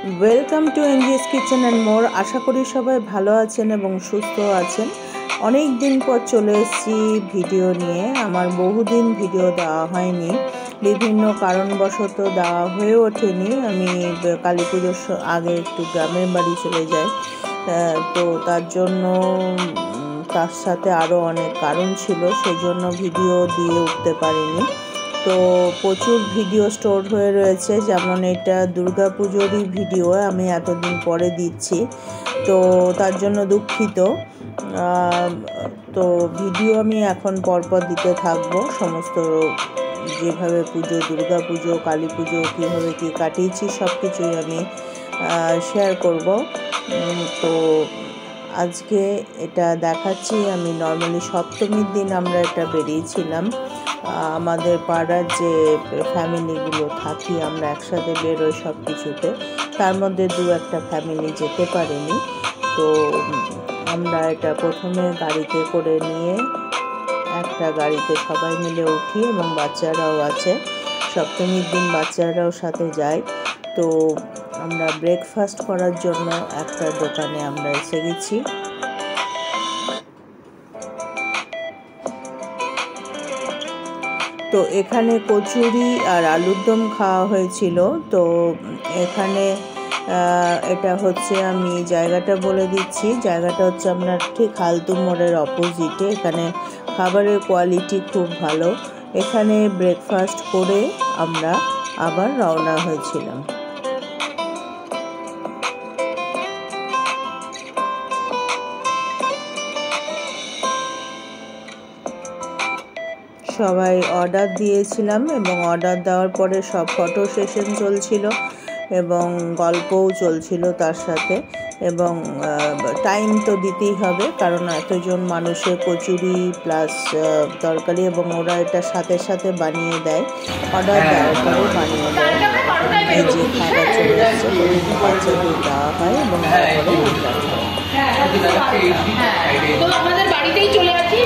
Welcome to NGS kitchen and more. আশা করি সবাই ভালো আছেন এবং সুস্থ আছেন। অনেক দিন পর চলে এসেছি ভিডিও নিয়ে। আমার বহুদিন ভিডিও দেওয়া হয়নি, বিভিন্ন কারণবশত দেওয়া হয়ে ওঠেনি। আমি কালী পুজোর আগে একটু গ্রামের বাড়ি চলে যাই, তো তার জন্য তার সাথে আরও অনেক কারণ ছিল, সেজন্য ভিডিও দিয়ে উঠতে পারিনি। তো প্রচুর ভিডিও স্টোর হয়ে রয়েছে, যেমন এটা দুর্গা পুজোরই ভিডিও আমি এতদিন পরে দিচ্ছি, তো তার জন্য দুঃখিত। তো ভিডিও আমি এখন পরপর দিতে থাকবো। সমস্ত যেভাবে পুজো, দুর্গা পুজো, কালী পুজো কীভাবে কী কাটিয়েছি সব কিছুই আমি শেয়ার করব। তো আজকে এটা দেখাচ্ছি। আমি নর্মালি সপ্তমীর দিন আমরা এটা বেরিয়েছিলাম। আমাদের পাড়ার যে ফ্যামিলিগুলো থাকি আমরা একসাথে বেরোই সব কিছুতে, তার মধ্যে দু একটা ফ্যামিলি যেতে পারেনি। তো আমরা এটা প্রথমে গাড়িতে করে নিয়ে একটা গাড়িতে সবাই মিলে উঠি এবং বাচ্চারাও আছে। সপ্তমীর দিন বাচ্চারাও সাথে যায়। তো আমরা ব্রেকফাস্ট করার জন্য একটা দোকানে আমরা এসে গেছি। তো এখানে কচুরি আর আলুর দম খাওয়া হয়েছিল। তো এখানে এটা হচ্ছে, আমি জায়গাটা বলে দিচ্ছি, জায়গাটা হচ্ছে আপনার ঠিক হালতু মোড়ের অপোজিটে। এখানে খাবারের কোয়ালিটি খুব ভালো। এখানে ব্রেকফাস্ট করে আমরা আবার রওনা হয়েছিলাম। সবাই অর্ডার দিয়েছিলাম এবং অর্ডার দেওয়ার পরে সব ফটো সেশন চলছিল এবং গল্পও চলছিল তার সাথে। এবং টাইম তো দিতেই হবে, কারণ এতজন মানুষের কচুরি প্লাস তরকারি, এবং ওরা এটা সাথে সাথে বানিয়ে দেয়, অর্ডার দেওয়ার পরে বানিয়ে দেয়। এই যে খাবার চলে আসছে, প্রথমে বাচ্চাদের দেওয়া হয় এবং তারপরে আমাদের বাড়িতেই চলে আসি।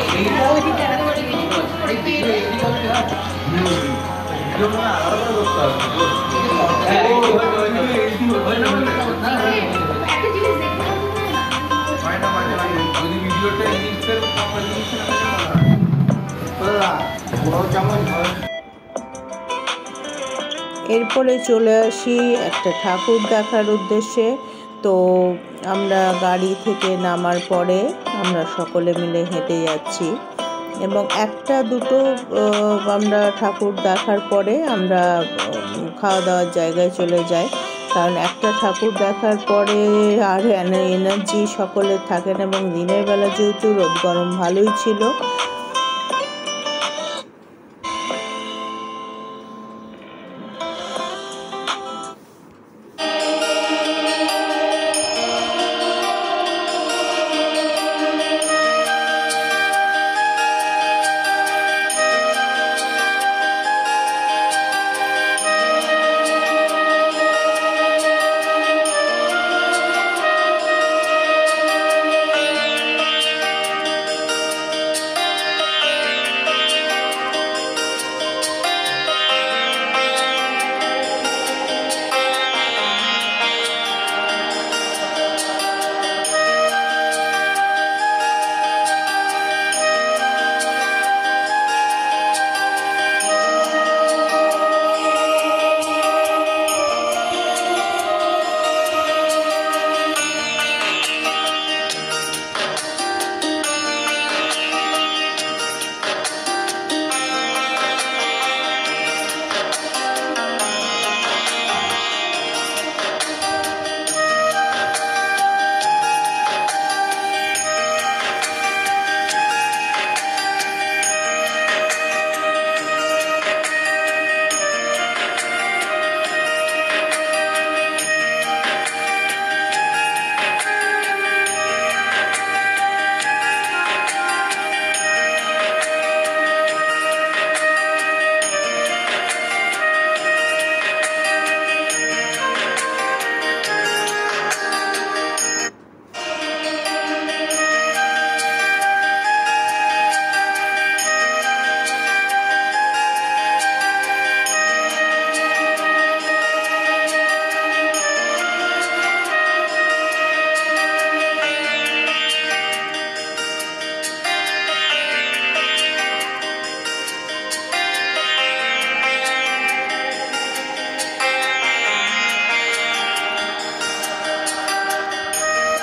এরপরে চলে আসি একটা ঠাকুর দেখার উদ্দেশ্যে। তো আমরা গাড়ি থেকে নামার পরে আমরা সকলে মিলে হেঁটে যাচ্ছি এবং একটা দুটো আমরা ঠাকুর দেখার পরে আমরা খাওয়া দাওয়ার জায়গায় চলে যাই, কারণ একটা ঠাকুর দেখার পরে আর এনার্জি সকলের থাকে না। এবং দিনের বেলা যেহেতু রোদ গরম ভালোই ছিল,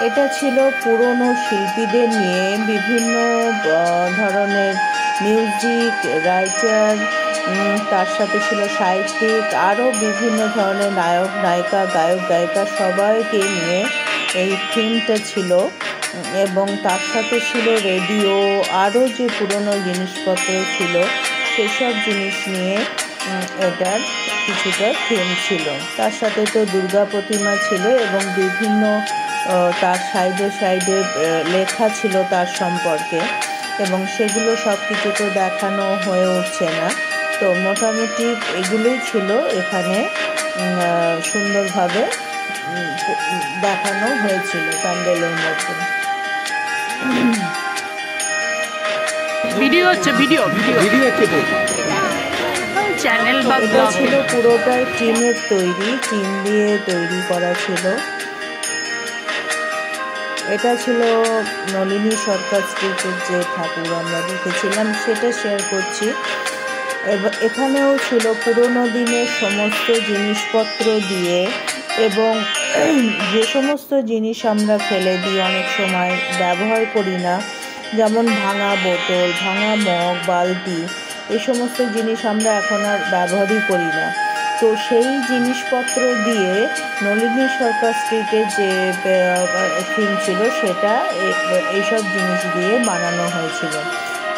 এটা ছিল পুরনো শিল্পীদের নিয়ে বিভিন্ন ধরনের মিউজিক রাইটার, তার সাথে ছিল সাহিত্যিক, আরও বিভিন্ন ধরনের নায়ক নায়িকা গায়ক গায়িকা সবাইকে নিয়ে এই থিমটা ছিল। এবং তার সাথে ছিল রেডিও, আরও যে পুরনো জিনিসপত্র ছিল সেসব জিনিস নিয়ে এটার কিছুটা থিম ছিল। তার সাথে তো দুর্গা প্রতিমা ছিল এবং বিভিন্ন তার সাইডে সাইডে লেখা ছিল তার সম্পর্কে, এবং সেগুলো সব কিছু তো দেখানো হয়ে উঠছে না। তো মোটামুটি এগুলোই ছিল এখানে সুন্দরভাবে দেখানো হয়েছিল প্যান্ডেলের মধ্যে। ভিডিও হচ্ছে, ভিডিও হচ্ছে চ্যানেল বা এটা ছিল পুরোটাই টিনের তৈরি, টিন দিয়ে তৈরি করা ছিল। এটা ছিল নলিনী সরকার স্ট্রিটের যে ঠাকুর আমরা দেখেছিলাম সেটা শেয়ার করছি। এখানেও ছিল পুরোনো দিনের সমস্ত জিনিসপত্র দিয়ে, এবং যে সমস্ত জিনিস আমরা ফেলে দিই অনেক সময় ব্যবহার করি না, যেমন ভাঙা বোতল, ভাঙা মগ, বালতি, এই সমস্ত জিনিস আমরা এখন আর ব্যবহারই করি না। তো সেই জিনিসপত্র দিয়ে নলিনী সরকার স্ট্রিটের যে থিম ছিল সেটা এইসব জিনিস দিয়ে বানানো হয়েছিল।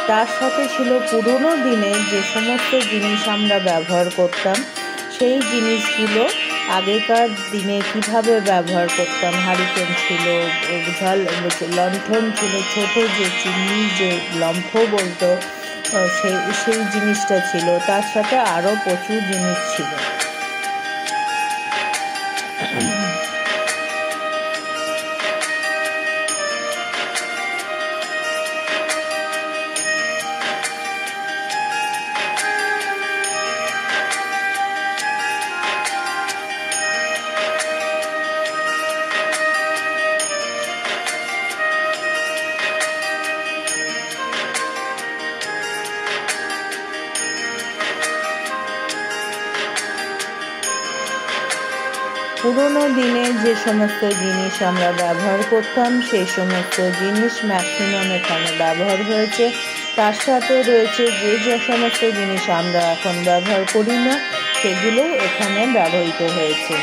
তার সাথে ছিল পুরনো দিনের যে সমস্ত জিনিস আমরা ব্যবহার করতাম সেই জিনিসগুলো আগেকার দিনে কিভাবে ব্যবহার করতাম। হারিকেন ছিল, লণ্ঠন ছিল, ছোট যে চিমনি যে লম্ফ বলতো সেই জিনিসটা ছিল। তার সাথে আরও প্রচুর জিনিস ছিল। পুরোনো দিনে যে সমস্ত জিনিস আমরা ব্যবহার করতাম সেই সমস্ত জিনিস ম্যাক্সিমাম এখানে ব্যবহার হয়েছে। তার সাথে রয়েছে যে সমস্ত জিনিস আমরা এখন ব্যবহার করি না সেগুলোও এখানে ব্যবহৃত হয়েছে।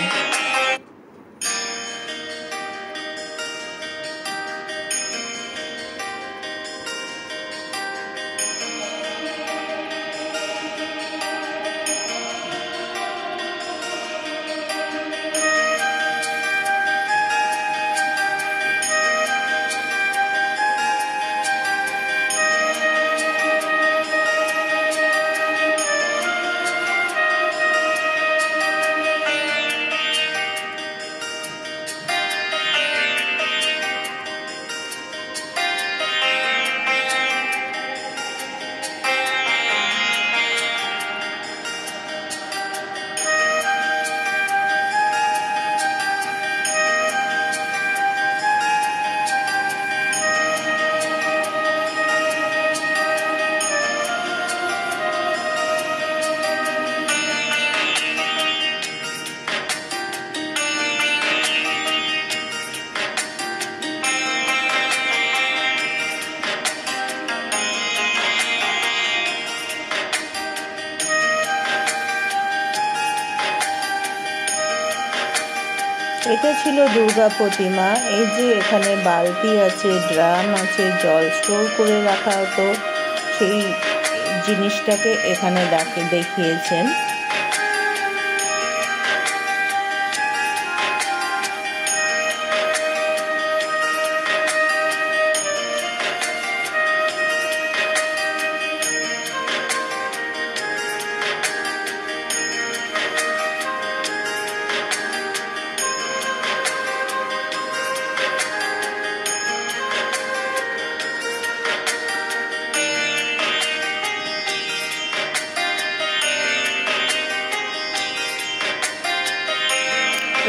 এটা ছিল দুর্গা প্রতিমা। এই যে এখানে বালতি আছে, ড্রাম আছে, জল স্টোর করে রাখা হতো, সেই জিনিসটাকে এখানে দেখিয়েছেন।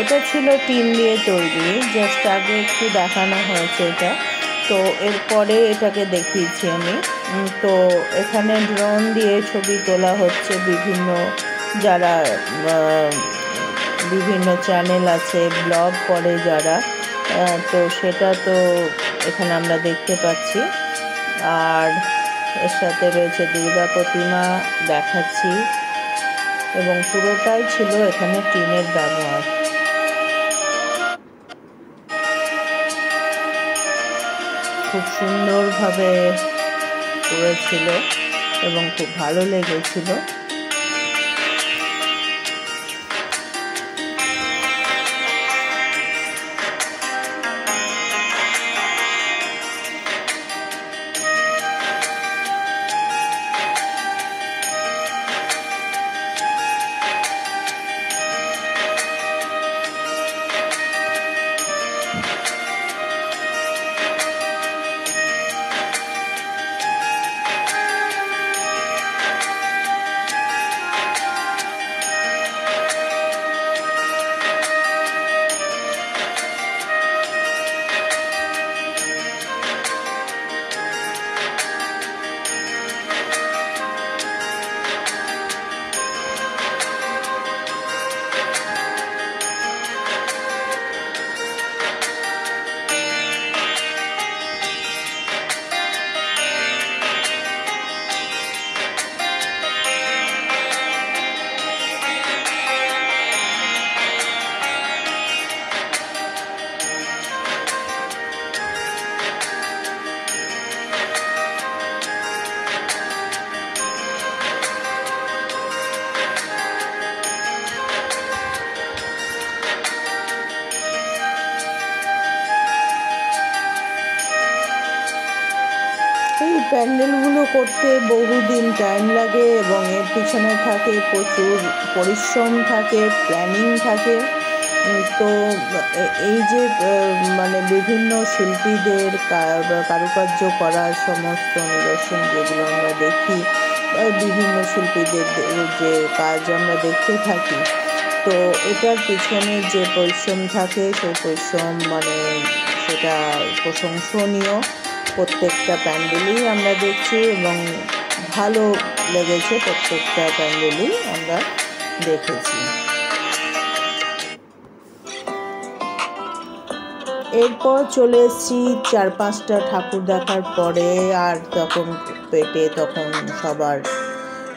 এটা ছিল টিন দিয়ে তৈরি, জাস্ট আগে একটু দেখানো হয়েছে এটা। তো এরপরে এটাকে দেখিয়েছি আমি। তো এখানে ড্রোন দিয়ে ছবি তোলা হচ্ছে, বিভিন্ন চ্যানেল আছে, ব্লগ করে যারা, তো সেটা তো এখানে আমরা দেখতে পাচ্ছি। আর এর সাথে রয়েছে দুর্গা প্রতিমা দেখাচ্ছি, এবং পুরোটাই ছিল এখানে টিনের ব্যবহার। খুব সুন্দরভাবে করেছিল এবং খুব ভালো লেগেছিল। এই প্যান্ডেলগুলো করতে বহুদিন টাইম লাগে এবং এর পিছনে থাকে প্রচুর পরিশ্রম থাকে, প্ল্যানিং থাকে। তো এই যে মানে বিভিন্ন শিল্পীদের কারুকার্য করার সমস্ত নিদর্শন যেগুলো আমরা দেখি, বিভিন্ন শিল্পীদের যে কাজ আমরা দেখতে থাকি, তো এটার পিছনে যে পরিশ্রম থাকে সেই পরিশ্রম মানে সেটা প্রশংসনীয়। প্রত্যেকটা প্যান্ডেলই আমরা দেখছি এবং ভালো লেগেছে, প্রত্যেকটা প্যান্ডেলই আমরা দেখেছি। এরপর চলে এসেছি 4-5টা ঠাকুর দেখার পরে, আর তখন পেটে তখন সবার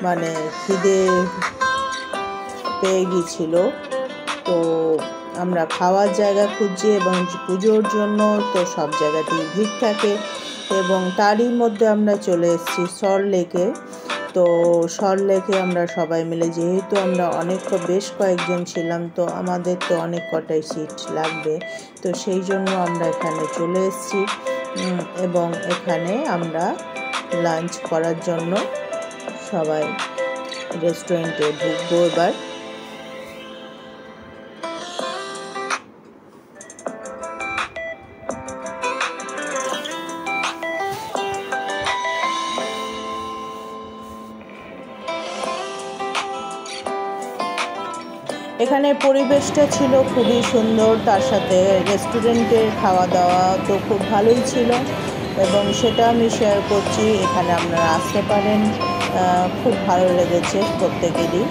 মানে খিদে পেয়ে গিয়েছিল। তো আমরা খাওয়ার জায়গা খুঁজছি এবং পুজোর জন্য তো সব জায়গাতেই ভিড় থাকে, এবং তারই মধ্যে আমরা চলে এসেছি সল্টলেকে। তো সল্টলেকে আমরা সবাই মিলে, যেহেতু আমরা বেশ কয়েকজন ছিলাম, তো আমাদের তো অনেক কটাই সিট লাগবে, তো সেই জন্য আমরা এখানে চলে এসেছি এবং এখানে আমরা লাঞ্চ করার জন্য সবাই রেস্টুরেন্টে ঢুকবো এবার। এখানে পরিবেশটা ছিল খুবই সুন্দর, তার সাথে রেস্টুরেন্টের খাওয়া দাওয়া তো খুব ভালোই ছিল, এবং সেটা আমি শেয়ার করছি। এখানে আপনারা আসতে পারেন, খুব ভালো লেগেছে প্রত্যেকেরই।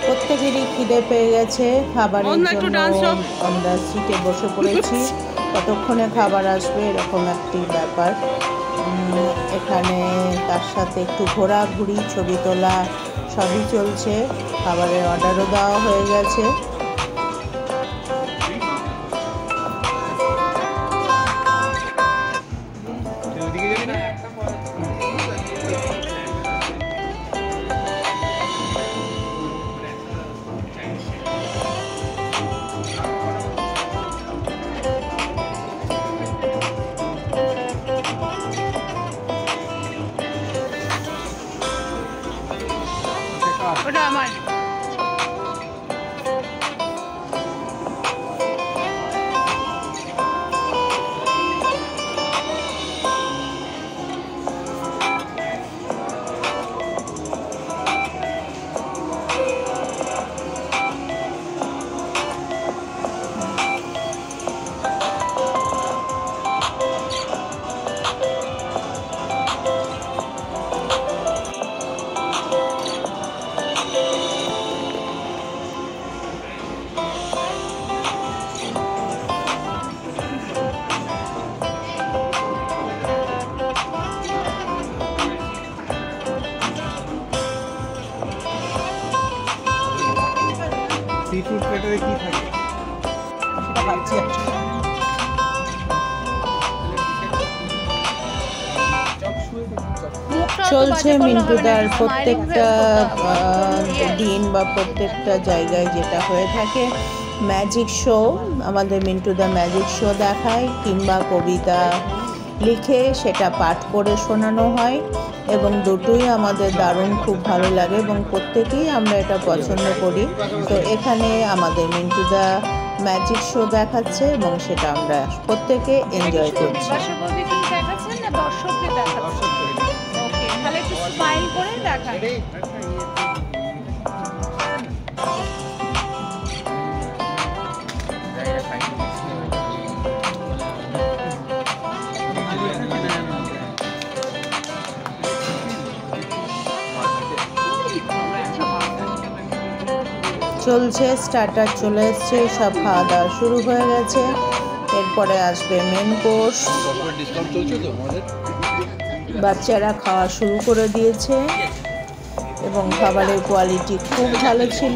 প্রত্যেকেরই খিদে পেয়ে গেছে, খাবারের জন্য আমরা সিটে বসে পড়েছি, কতক্ষণে খাবার আসবে এরকম একটি ব্যাপার। এখানে তার সাথে একটু ঘোরাঘুরি, ছবি তোলা সবই চলছে। খাবারের অর্ডারও দেওয়া হয়ে গেছে। ওটা আমার। ফুড প্লেটারে কি থাকে সেটা ভাবছি actually। চলছে মিন্টুদার প্রত্যেকটা দিন বা প্রত্যেকটা জায়গায় যেটা হয়ে থাকে ম্যাজিক শো। আমাদের মিন্টুদা ম্যাজিক শো দেখায় কিংবা কবিতা লিখে সেটা পাঠ করে শোনানো হয় এবং দুটোই আমাদের দারুণ খুব ভালো লাগে এবং প্রত্যেকেই আমরা এটা পছন্দ করি। তো এখানে আমাদের মিন্টুদা ম্যাজিক শো দেখাচ্ছে এবং সেটা আমরা প্রত্যেকে এনজয় করছি। চলছে, স্টার্টার চলে এসছে, সব খাওয়া দাওয়া শুরু হয়ে গেছে। এরপরে আসবে মেন কোর্স। বাচ্চারা খাওয়া শুরু করে দিয়েছে এবং খাবারের কোয়ালিটি খুব ভালো ছিল।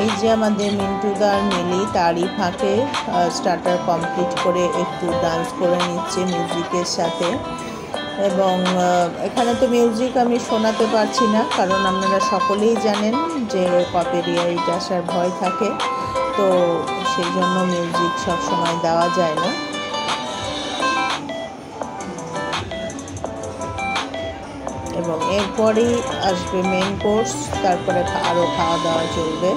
এই যে আমাদের মিন্টুদার মিলি তারই ফাঁকে স্টার্টার কমপ্লিট করে একটু ডান্স করে নিচ্ছে মিউজিকের সাথে। এবং এখানে তো মিউজিক আমি শোনাতে পারছি না, কারণ আপনারা সকলেই জানেন যে কপিরাইট আসার ভয় থাকে, তো সেই জন্য মিউজিক সবসময় দেওয়া যায় না। এবং এরপরেই আসবে মেন কোর্স, তারপরে আরও খাওয়া দাওয়া চলবে।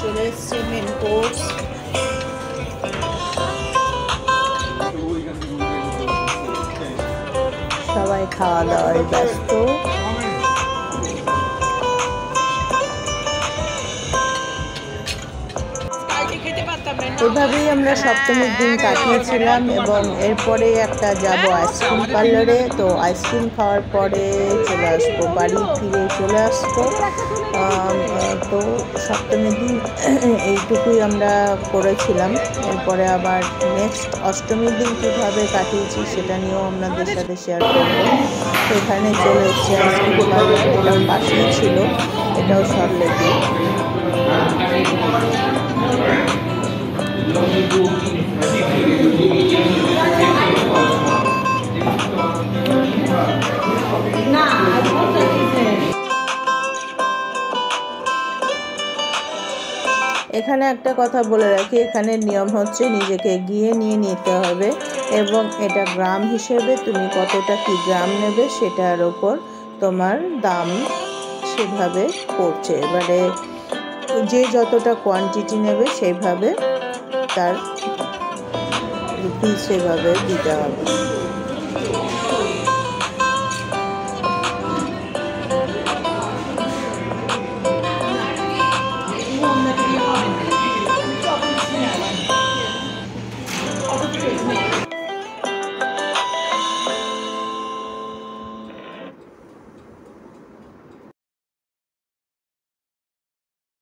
চলে এসছে মেন কোর্স। সবাই খাওয়া দাওয়ায় ব্যস্ত। এভাবেই আমরা সপ্তমীর দিন কাটিয়েছিলাম এবং এরপরে একটা যাব আইসক্রিম পার্লারে। তো আইসক্রিম খাওয়ার পরে চলে আসবো বাড়ি, ফিরে চলে আসবো। তো সপ্তমীর দিন এইটুকুই আমরা করেছিলাম। এরপরে আবার নেক্সট অষ্টমীর দিন কীভাবে কাটিয়েছি সেটা নিয়েও আপনাদের সাথে শেয়ার করবো। তো এখানে চলে এসেছি আইসক্রিম পার্লার, এটাও পাশেই ছিল, এটাও সরলেকে। এখানে একটা কথা বলে রাখি, এখানে নিয়ম হচ্ছে নিজেকে গিয়ে নিয়ে নিতে হবে এবং এটা গ্রাম হিসেবে তুমি কতটা কি গ্রাম নেবে সেটার ওপর তোমার দাম সেভাবে পড়ছে। এবারে যে যতটা কোয়ান্টিটি নেবে সেইভাবে তার রুপিস সেভাবে দিতে হবে।